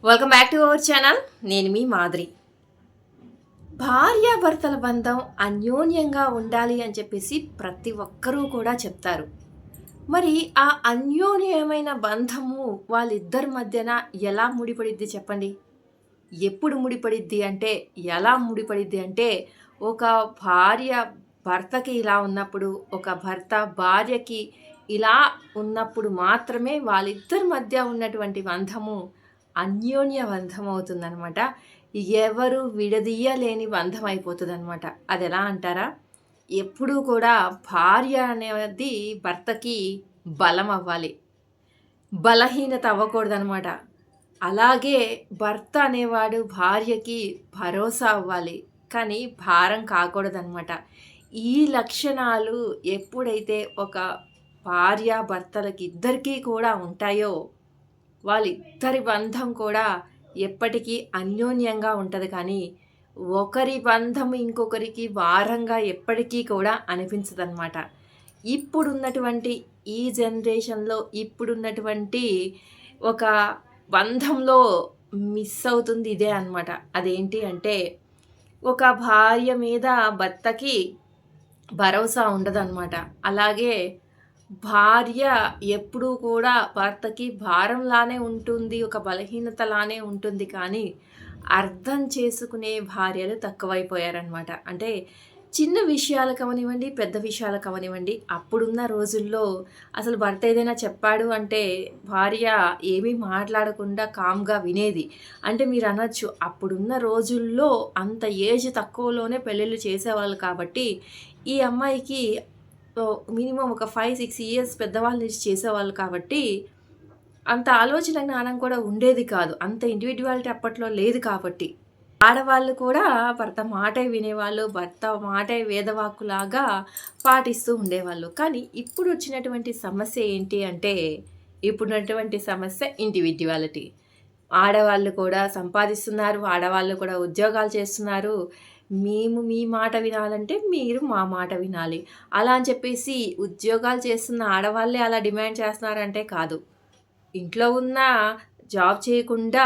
Welcome back to our channel. నేను మీ మాదిరి. భార్యాభర్తల బంధం అన్యోన్యంగా ఉండాలి అని చెప్పేసి ప్రతి ఒక్కరూ కూడా చెప్తారు. మరి ఆ అన్యోన్యమైన బంధము వాళ్ళిద్దరి మధ్యన ఎలా ముడిపడిద్ది చెప్పండి? ఎప్పుడు ముడిపడిద్ది అంటే, ఎలా ముడిపడిద్ది అంటే, ఒక భార్య భర్తకి ఇలా ఉన్నప్పుడు, ఒక భర్త భార్యకి ఇలా ఉన్నప్పుడు మాత్రమే వాళ్ళిద్దరి మధ్య ఉన్నటువంటి బంధము అన్యోన్య బంధం అవుతుందనమాట. ఎవరు విడదీయలేని బంధం అయిపోతుందనమాట. అదెలా అంటారా? ఎప్పుడూ కూడా భార్య అనేది భర్తకి బలం అవ్వాలి. బలహీనత అవ్వకూడదనమాట. అలాగే భర్త అనేవాడు భార్యకి భరోసా అవ్వాలి. కానీ భారం కాకూడదనమాట. ఈ లక్షణాలు ఎప్పుడైతే ఒక భార్యాభర్తలకి ఇద్దరికీ కూడా ఉంటాయో, వాళ్ళిద్దరి బంధం కూడా ఎప్పటికీ అన్యోన్యంగా ఉంటది. కానీ ఒకరి బంధం ఇంకొకరికి భారంగా ఎప్పటికీ కూడా అనిపించదనమాట. ఇప్పుడున్నటువంటి ఈ జనరేషన్‌లో ఇప్పుడున్నటువంటి ఒక బంధంలో మిస్ అవుతుంది ఇదే అనమాట. అదేంటి అంటే, ఒక భార్య మీద భర్తకి భరోసా ఉండదనమాట. అలాగే భార్య ఎప్పుడూ కూడా భర్తకి భారంలానే ఉంటుంది. ఒక బలహీనతలానే ఉంటుంది. కానీ అర్థం చేసుకునే భార్యలు తక్కువైపోయారనమాట. అంటే చిన్న విషయాలు కవనివ్వండి, పెద్ద విషయాలు కవనివ్వండి, అప్పుడున్న రోజుల్లో అసలు భర్త ఏదైనా చెప్పాడు అంటే భార్య ఏమీ మాట్లాడకుండా కామ్‌గా వినేది. అంటే మీరనొచ్చు అప్పుడున్న రోజుల్లో అంత ఏజ్ తక్కువలోనే పెళ్ళిళ్ళు చేసేవాళ్ళు కాబట్టి, ఈ అమ్మాయికి మినిమమ్ ఒక 5, 6 ఇయర్స్ పెద్దవాళ్ళు చేసేవాళ్ళు కాబట్టి, అంత ఆలోచన జ్ఞానం కూడా ఉండేది కాదు. అంత ఇండివిడ్యువాలిటీ అప్పట్లో లేదు కాబట్టి. ఆడవాళ్ళు కూడా భర్త మాటే వినేవాళ్ళు. భర్త మాటే వేదవాక్కులాగా పాటిస్తూ ఉండేవాళ్ళు. కానీ ఇప్పుడొచ్చినటువంటి సమస్య ఏంటి అంటే, ఇప్పుడున్నటువంటి సమస్య ఇండివిడ్యువాలిటీ. ఆడవాళ్ళు కూడా సంపాదిస్తున్నారు. ఆడవాళ్ళు కూడా ఉద్యోగాలు చేస్తున్నారు. మేము మీ మాట వినాలంటే మీరు మా మాట వినాలి. అలా అని చెప్పేసి ఉద్యోగాలు చేస్తున్న ఆడవాళ్ళే అలా డిమాండ్ చేస్తున్నారంటే కాదు. ఇంట్లో ఉన్న జాబ్ చేయకుండా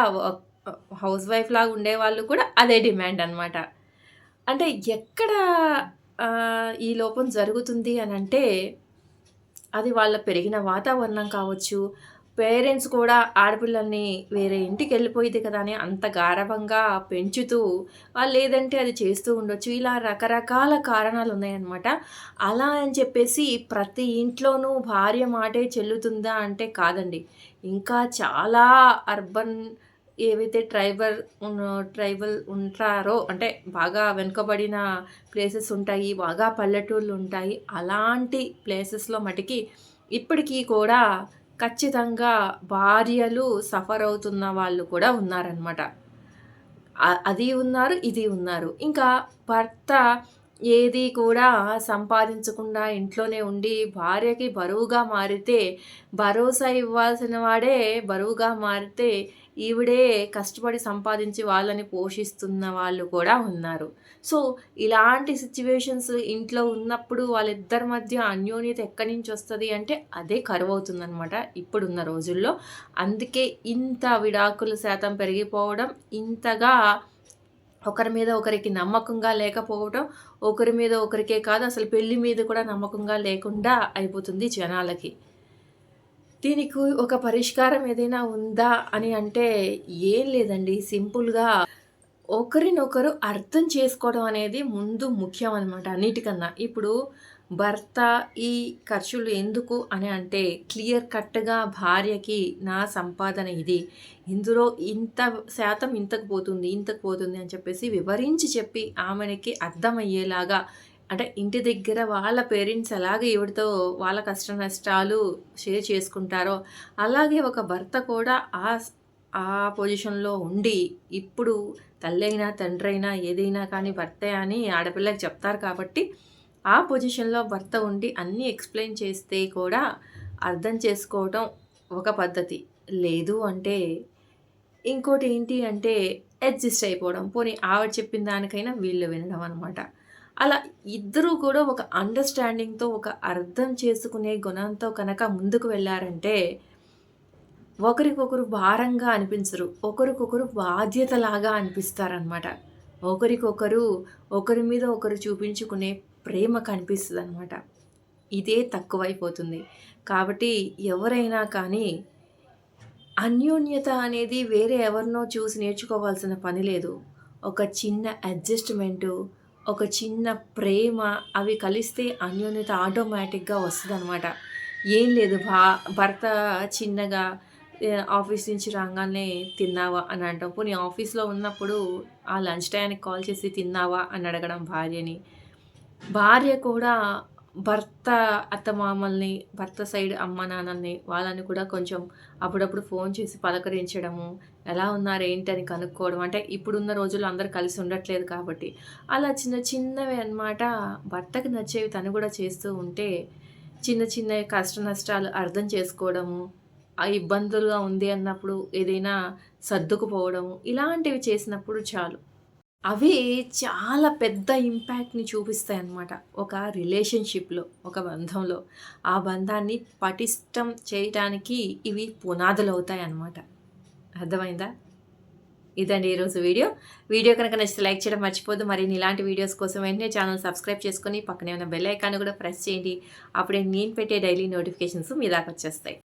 హౌస్ వైఫ్ లాగా ఉండేవాళ్ళు కూడా అదే డిమాండ్ అనమాట. అంటే ఎక్కడ ఈ లోపం జరుగుతుంది అనంటే, అది వాళ్ళ పెరిగిన వాతావరణం కావచ్చు. పేరెంట్స్ కూడా ఆడపిల్లల్ని వేరే ఇంటికెళ్ళిపోయిద్ది కదా అని అంత గారాబంగా పెంచుతూ, లేదంటే అది చేస్తూ ఉండొచ్చు. ఇలా రకరకాల కారణాలున్నాయనమాట. అలా అని చెప్పేసి ప్రతి ఇంట్లోనూ భార్య మాటే చెల్లుతుందా అంటే కాదండి. ఇంకా చాలా అర్బన్ ఏవైతే ట్రైబల్ ఉంటారో, అంటే బాగా వెనుకబడిన ప్లేసెస్ ఉంటాయి. బాగా పల్లెటూర్లుంటాయి. అలాంటి ప్లేసెస్‌లో మటికి ఇప్పటికీ కూడా ఖచ్చితంగా భార్యలు సఫర్ అవుతున్న వాళ్ళు కూడా ఉన్నారనమాట. అది ఉన్నారు, ఇది ఉన్నారు. ఇంకా భర్త ఏది కూడా సంపాదించకుండా ఇంట్లోనే ఉండి భార్యకి బరువుగా మారితే, భరోసా ఇవ్వాల్సిన వాడే బరువుగా మారితే, ఈవిడే కష్టపడి సంపాదించి వాళ్ళని పోషిస్తున్న వాళ్ళు కూడా ఉన్నారు. సో, ఇలాంటి సిట్యుయేషన్స్ ఇంట్లో ఉన్నప్పుడు వాళ్ళిద్దరి మధ్య అన్యోన్యత ఎక్కడి నుంచొస్తది అంటే, అదే కరువవుతుందనమాట ఇప్పుడున్న రోజుల్లో. అందుకే ఇంత విడాకుల శాతం పెరిగిపోవడం, ఇంతగా ఒకరి మీద ఒకరికి నమ్మకంగా లేకపోవటం, ఒకరి మీద ఒకరికే కాదు అసలు పెళ్లి మీద కూడా నమ్మకంగా లేకుండా అయిపోతుంది జనాలకి. దీనికి ఒక పరిష్కారం ఏదైనా ఉందా అని అంటే ఏం లేదండి. సింపుల్‌గా ఒకరినొకరు అర్థం చేసుకోవడం అనేది ముందు ముఖ్యం అనమాట అన్నిటికన్నా. ఇప్పుడు భర్త ఈ ఖర్చులు ఎందుకు అని అంటే క్లియర్ కట్‌గా భార్యకి నా సంపాదన ఇది. ఇందులో ఇంత శాతం ఇంతకు పోతుంది, ఇంతకు పోతుంది అని చెప్పేసి వివరించి చెప్పి ఆమెనికి అర్థమయ్యేలాగా, అంటే ఇంటి దగ్గర వాళ్ళ పేరెంట్స్ ఎలాగ ఈవిడతో వాళ్ళ కష్ట నష్టాలు షేర్ చేసుకుంటారో, అలాగే ఒక భర్త కూడా ఆ పొజిషన్‌లో ఉండి, ఇప్పుడు తల్లైనా, తండ్రైనా ఏదైనా కానీ భర్తే అని ఆడపిల్లకి చెప్తారు కాబట్టి, ఆ పొజిషన్‌లో భర్త ఉండి అన్నీ ఎక్స్‌ప్లెయిన్ చేస్తే కూడా అర్థం చేసుకోవటం ఒక పద్ధతి. లేదు అంటే ఇంకోటి ఏంటి అంటే అడ్జస్ట్ అయిపోవడం. పోనీ ఆవిడ చెప్పిన దానికైనా వీళ్ళు వినడం అనమాట. అలా ఇద్దరూ కూడా ఒక అండర్‌స్టాండింగ్‌తో, ఒక అర్థం చేసుకునే గుణంతో కనుక ముందుకు వెళ్లారంటే ఒకరికొకరు భారంగా అనిపించరు. ఒకరికొకరు బాధ్యతలాగా అనిపిస్తారనమాట. ఒకరికొకరు ఒకరి మీద ఒకరు చూపించుకునే ప్రేమ కనిపిస్తదనమాట. ఇదే తక్కువైపోతుంది. కాబట్టి ఎవరైనా కానీ అన్యోన్యత అనేది వేరే ఎవరినో చూసి నేర్చుకోవాల్సిన పని లేదు. ఒక చిన్న అడ్జస్ట్‌మెంటు, ఒక చిన్న ప్రేమ అవి కలిస్తే అన్యోన్యత ఆటోమేటిక్‌గా వస్తదనమాట. ఏం లేదు భర్త చిన్నగా ఆఫీస్ నుంచి రాంగాల్నే తిన్నావా అని అంటాం. పోనీ ఆఫీస్‌లో ఉన్నప్పుడు ఆ లంచ్ టయానికి కాల్ చేసి తిన్నావా అని అడగడం భార్యని. భార్య కూడా భర్త అత్తమామల్ని, భర్త సైడ్ అమ్మానాన్నల్ని వాళ్ళని కూడా కొంచెం అప్పుడప్పుడు ఫోన్ చేసి పలకరించడము, ఎలా ఉన్నారు ఏంటని కనుక్కోవడం. అంటే ఇప్పుడున్న రోజుల్లో అందరూ కలిసి ఉండట్లేదు కాబట్టి. అలా చిన్న చిన్నవి అన్నమాట భర్తకి నచ్చేవి తను కూడా చేస్తూ ఉంటే, చిన్న చిన్నవి కష్ట నష్టాలు అర్థం చేసుకోవడము, ఆ ఇబ్బందులుగా ఉంది అన్నప్పుడు ఏదైనా సర్దుకుపోవడము, ఇలాంటివి చేసినప్పుడు చాలు. అవి చాలా పెద్ద ఇంపాక్ట్‌ని చూపిస్తాయన్నమాట. ఒక రిలేషన్‌షిప్‌లో, ఒక బంధంలో. ఆ బంధాన్ని పటిష్టం చేయటానికి ఇవి పునాదులవుతాయన్నమాట. అర్థమైందా? ఇదండి ఈరోజు వీడియో. వీడియో కనుక నచ్చితే లైక్ చేయడం మర్చిపోద్దు. మరిన్ని ఇలాంటి వీడియోస్ కోసం వెంటనే ఛానెల్ సబ్స్క్రైబ్ చేసుకొని పక్కనే ఉన్న బెల్ ఐకాన్ కూడా ప్రెస్ చేయండి. అప్పుడే నేను పెట్టే డైలీ నోటిఫికేషన్స్ మీ దాకా వచ్చేస్తాయి.